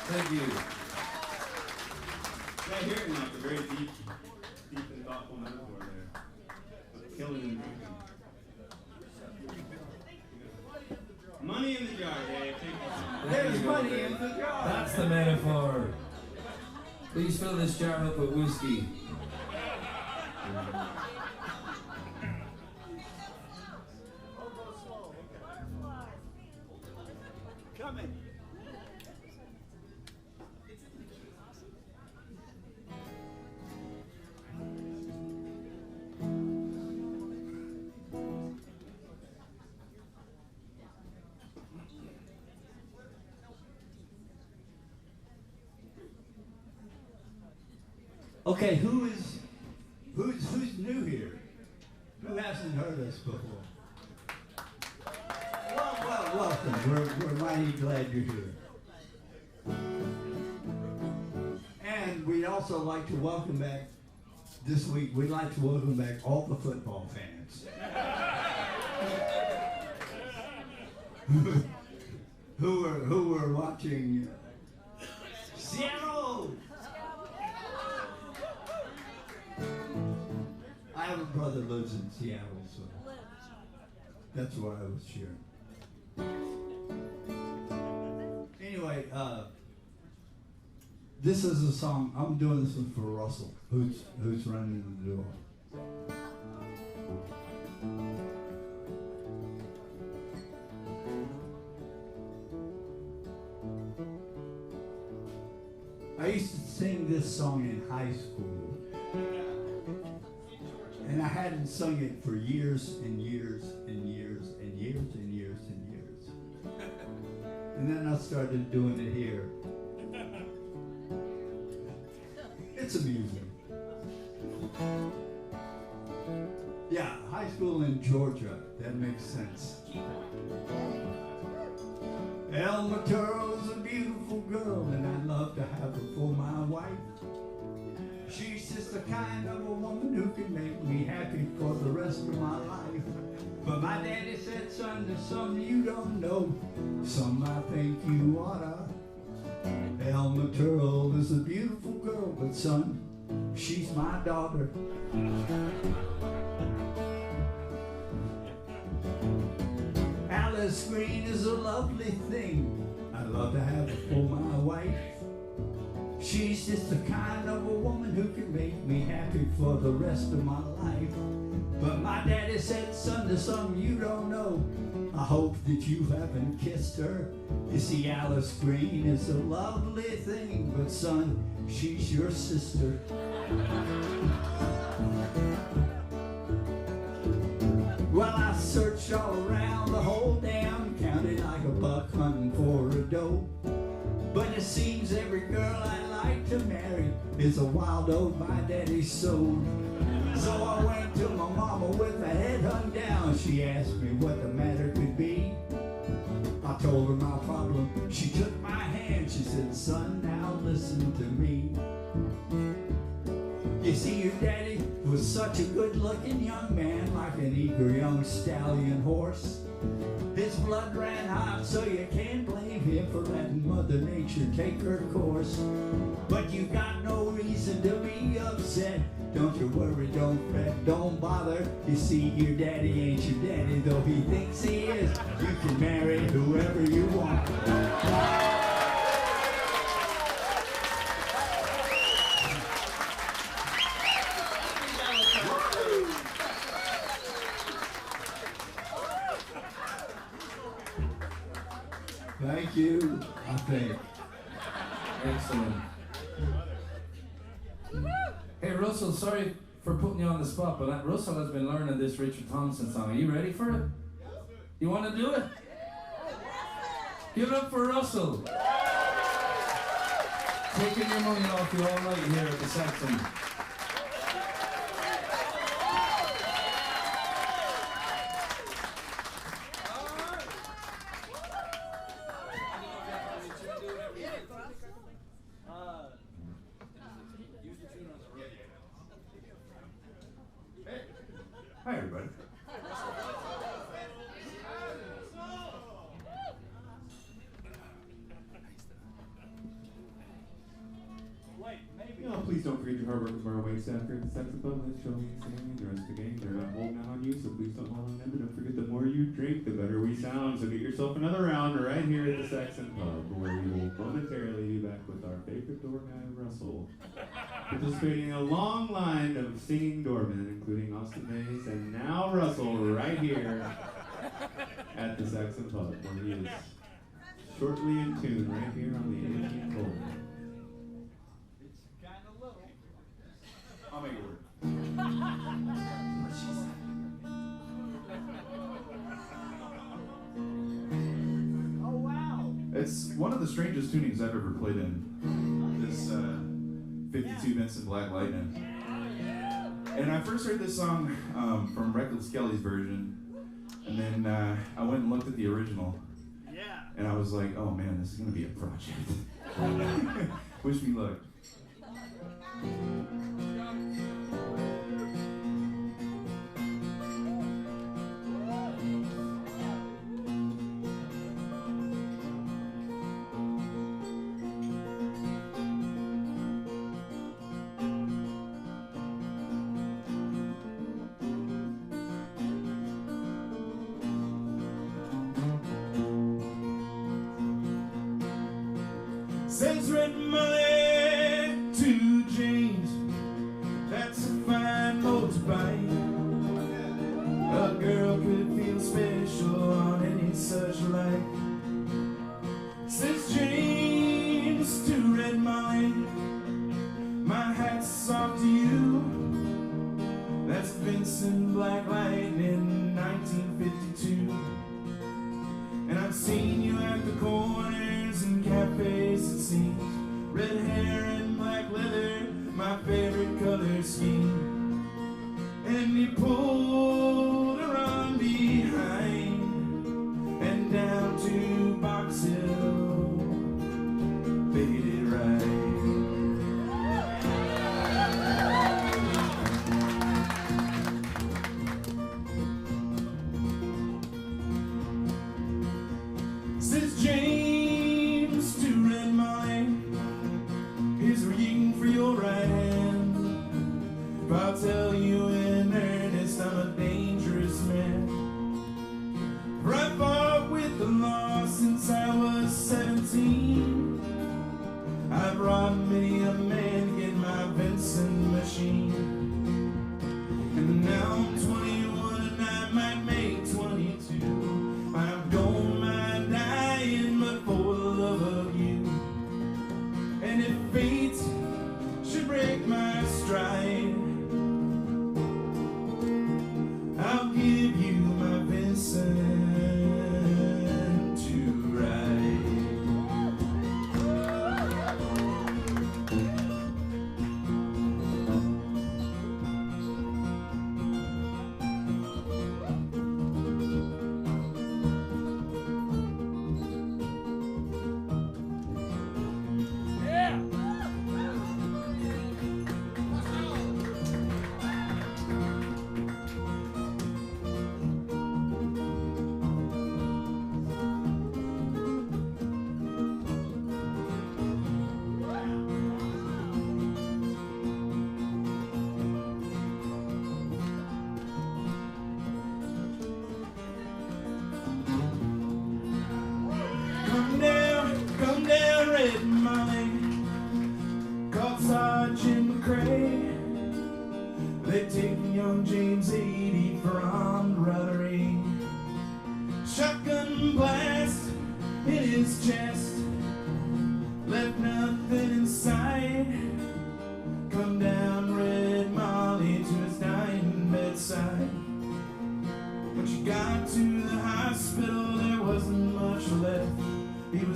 Thank you. I hear it now. It's a very deep and thoughtful metaphor there. Of killing and drinking. Money in the jar, Dave. Thank you so much. There There's you go, money Dave. in the jar. That's the metaphor. Please fill this jar up with whiskey. Coming. Okay, who's new here? Who hasn't heard us before? Well, welcome. We're mighty glad you're here. And we'd also like to welcome back this week. We'd like to welcome back all the football fans who were watching Seattle. I have a brother who lives in Seattle, so that's why I was cheering. Anyway, this is a song. I'm doing this one for Russell, who's running the door. I used to sing this song in high school, and I hadn't sung it for years and years and years and years and years and years. And then I started doing it here. It's amusing. Yeah, high school in Georgia. That makes sense. Elma Turl's a beautiful girl, and I'd love to have her for my wife. She's just the kind of a woman who can make me happy for the rest of my life. But my daddy said, son, there's something you don't know, some I think you oughta. Elma Turl is a beautiful girl, but son, she's my daughter. Alice Green is a lovely thing, I'd love to have her for my wife. She's just the kind of a woman who can make me happy for the rest of my life. But my daddy said, son, there's something you don't know, I hope that you haven't kissed her. You see, Alice Green is a lovely thing, but son, she's your sister. Well, I searched all around the whole damn county like a buck hunting for a doe. But it seems every girl I like to marry is a wild oat my daddy sowed. So I went to my mama with her head hung down. She asked me what the matter could be. I told her my problem. She took my hand. She said, son, now listen to me. You see, your daddy was such a good-looking young man, like an eager young stallion horse. His blood ran hot, so you can't blame him for letting Mother Nature take her course. But you got no reason to be upset. Don't you worry, don't fret, don't bother. You see, your daddy ain't your daddy, though he thinks he is. You can marry whoever you want. Thank you, I think. Excellent. Hey Russell, sorry for putting you on the spot, but Russell has been learning this Richard Thompson song. Are you ready for it? You want to do it? Give it up for Russell. Taking your money off you all night here at the Saxon. Hi, everybody. Please don't forget your hard work tomorrow waits after the Saxon pub. Let's show me singing the rest of the game. They're not holding out on you, so please don't hold on them. But don't forget, the more you drink, the better we sound. So get yourself another round right here at the Saxon pub, where we will momentarily be back with our favorite door guy, Russell, participating in a long line of singing doormen, including Austin Mays and now Russell, right here at the Saxon pub, where he is shortly in tune right here on the 18th hole. I'll make it work. Oh, wow. It's one of the strangest tunings I've ever played in. This 52 Vincent Black Lightning. And I first heard this song from Reckless Kelly's version, and then I went and looked at the original. Yeah. And I was like, oh man, this is gonna be a project. Wish me luck. Says Red Molly to James, that's a fine motorbike. A girl could feel special on any such light. Says James to Red Molly, my hat's off to you. That's Vincent Black Lightning, 1952. And I've seen you at the corners and cafes, it seems. Red hair and black leather, my favorite color scheme. And you pulled her on behind and down to Box Hill, faded right. Says James to Red Molly, here's a ring for your right hand. If I'll tell you in earnest, I'm a dangerous man. For I fought with the law since I was 17. I've robbed many a man to get my Vincent machine. And now I'm 21 and I might make 22. I don't mind dying, but for the love of you. And if fate should break my stride, I'll give you my Vincent to ride. Come down, Red Molly, called Sergeant McCrae. They taken young James 80 for armed robbery. Shotgun blast in his chest, left nothing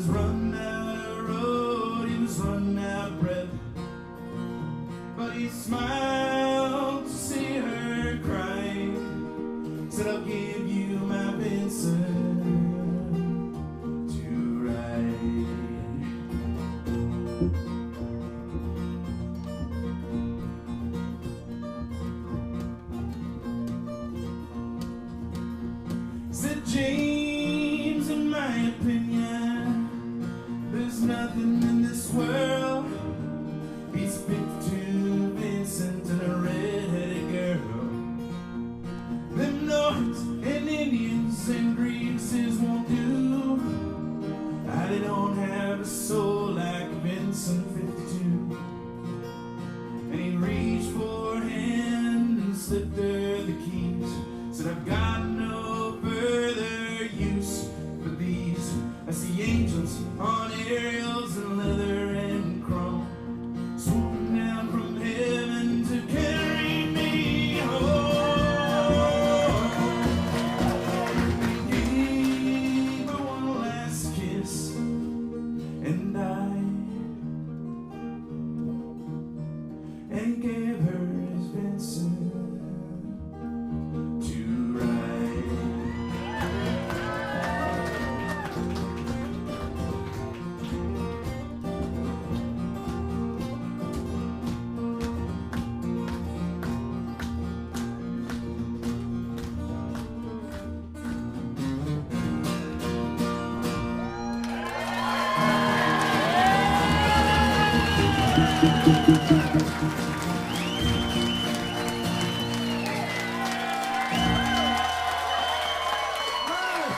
running out of road, he was running out of breath. But he smiled to see her crying, said, I'll give you my Vincent to ride. Said James, in my opinion, there's nothing in this world beats 52 Vincent and a red-headed girl. Them North and Indians and Greases won't do. They don't have a soul like Vincent 52. And he reached for her hand and slipped her the keys. Said, I've got no further use for these. I see angels on aerials and leather and chrome, swooping down from heaven to carry me home. Gave her one last kiss and died, and gave her his Vincent to ride.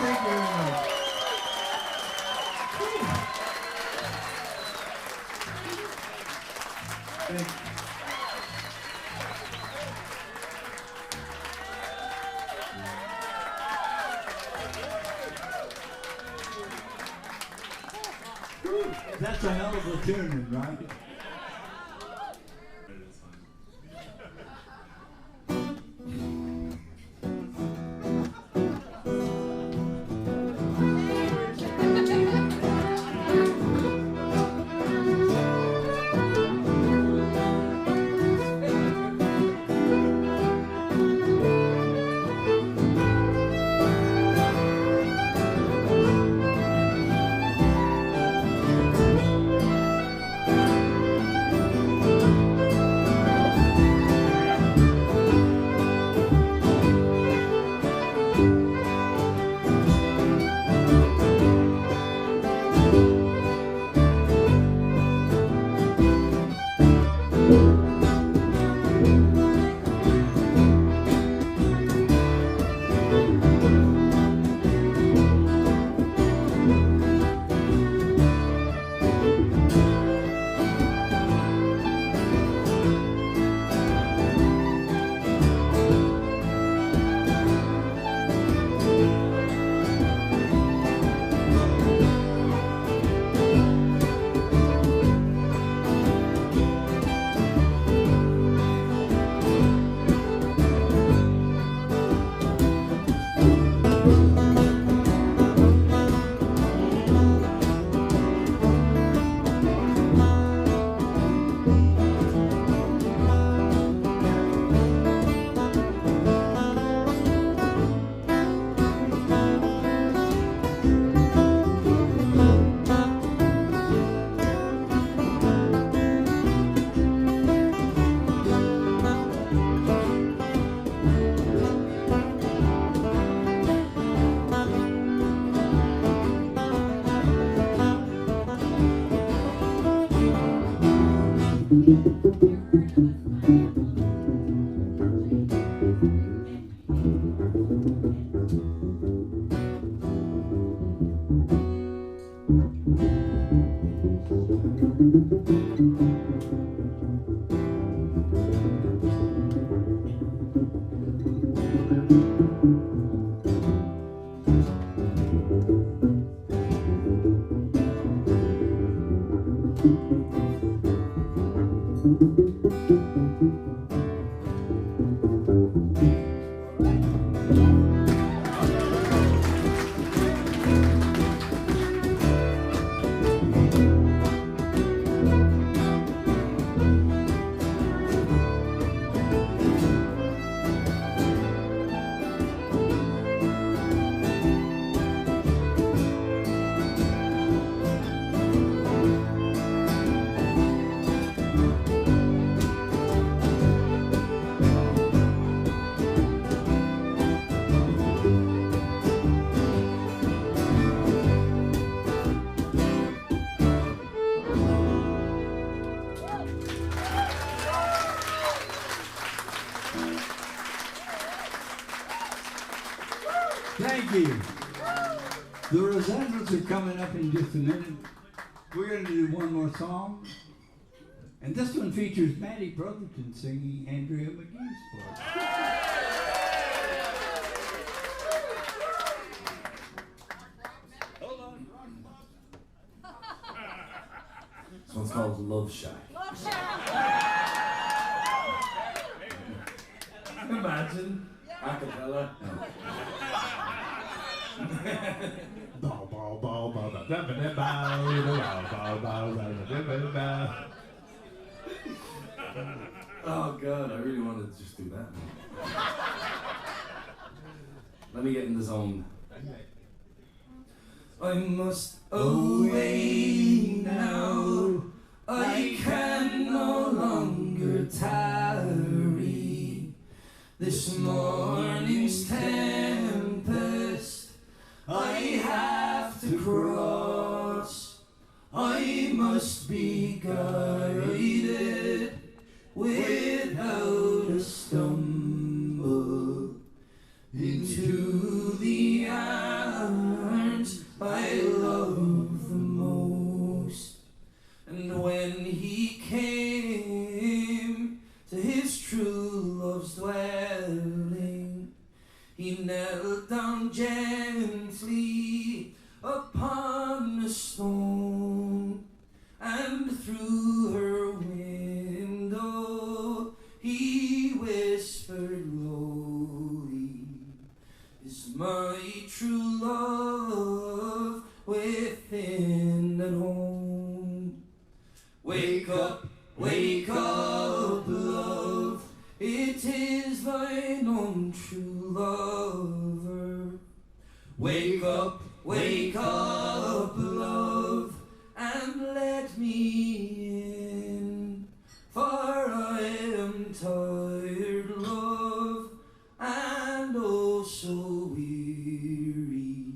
Thank you very much. Thank you. That's a hell of a tune, right? Thank you. The Rosettes are coming up in just a minute. We're going to do one more song. And this one features Maddie Brotherton singing Andrea McGee's part. Hold on. This one's called Love Shack. Love Shack. Imagine. Acapella. Bow, bow, bow, bow, bow, bow, bow, bow, bow, bow, bow. Oh God, I really wanted to just do that. Let me get in the zone. I must away now. I can no longer tarry. This morning's tempest I have to cross. I must be guided without a stumble into the arms I love the most. And when he came to his true love's dwelling, he knelt down gently upon a stone, and through her window he whispered lowly, "Is my true love within at home?" Wake up, love, it is thine own true lover. Wake up, love, and let me in, for I am tired, love, and oh so weary,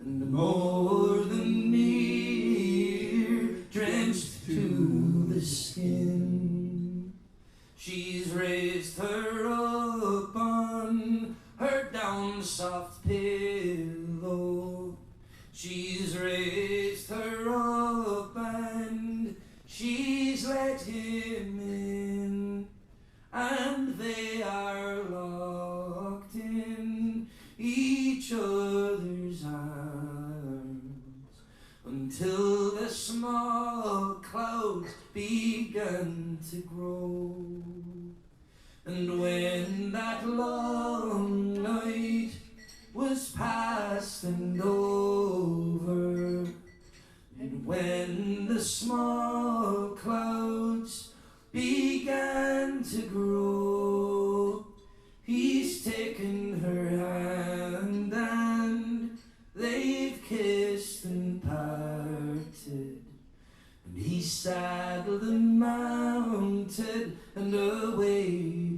and more than near, drenched to the skin. She's raised her up on her down soft pillow. She's raised her up and she's let him in, and they are locked in each other's arms until the small clouds began to grow. And when that long night was past and over, and when the small clouds began to grow, he's taken her hand and they've kissed and parted, and he saddled and mounted and away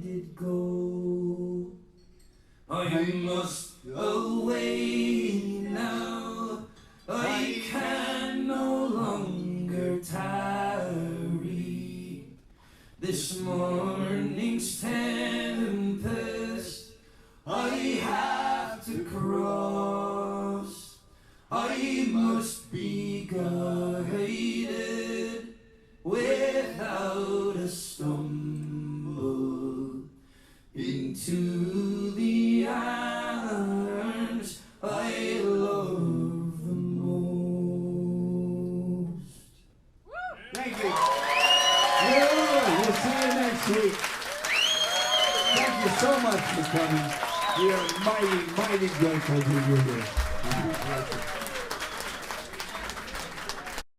did go. I must away now, I can no longer tarry. This morning's tempest I have to cross. I must be guided without a stumble into the arms I love the most. Thank you. We'll see you next week. Thank you so much for coming. We are mighty, mighty grateful that you're here.